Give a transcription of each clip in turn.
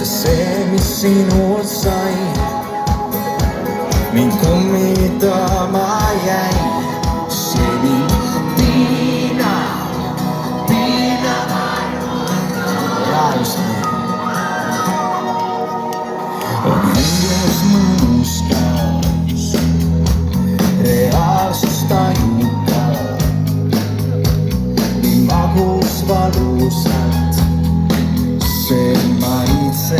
sest see, mis sinult sai, mind kummitama jäi. See mind piinab, ja just nii. On hinges mõnus kaos, reaalsus tajuta, nii magus valusalt see maitse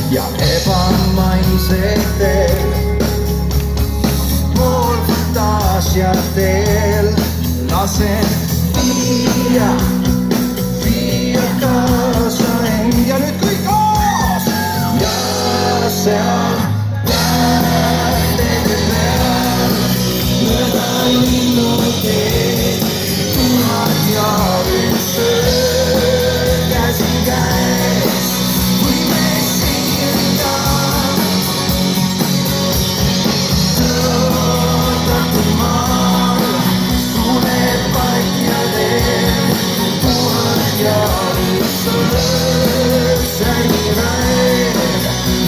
ja ebamaisetel pool fantaasiatel lasen viia kaasa end ja nüüd kõik koos ja seal lähtede peal mööda linnuteed tuhat ja üks öö käsikäes võime sinna tõotatud maal tuleb patja teel tuhat ja üks öö säilida eel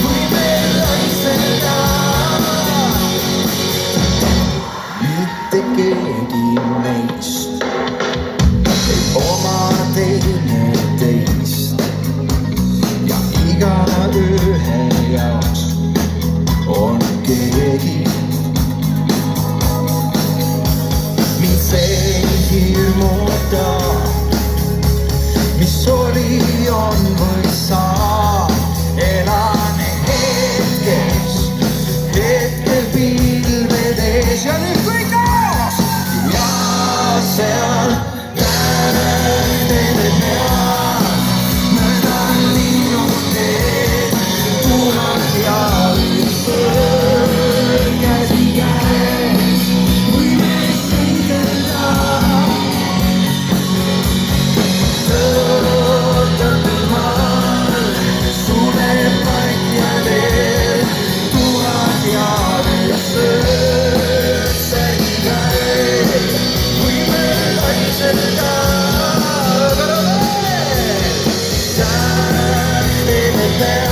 võime laiseda. Mitte keegi meist ei oma teineteist ja igaühe jaoks on keegi. Mind see ei hirmuta, mis oli, on või saab, elan hetkes, hetkel pilvedes ja nüüd kõik koos ja seal lähtede peal mööda linnuteed tuhat ja üks öö käsikäes võime sõidelda. Tõotatud maal suleb patja teel tuhat ja üks öö säilida eel võime laiseda. Lähtede peal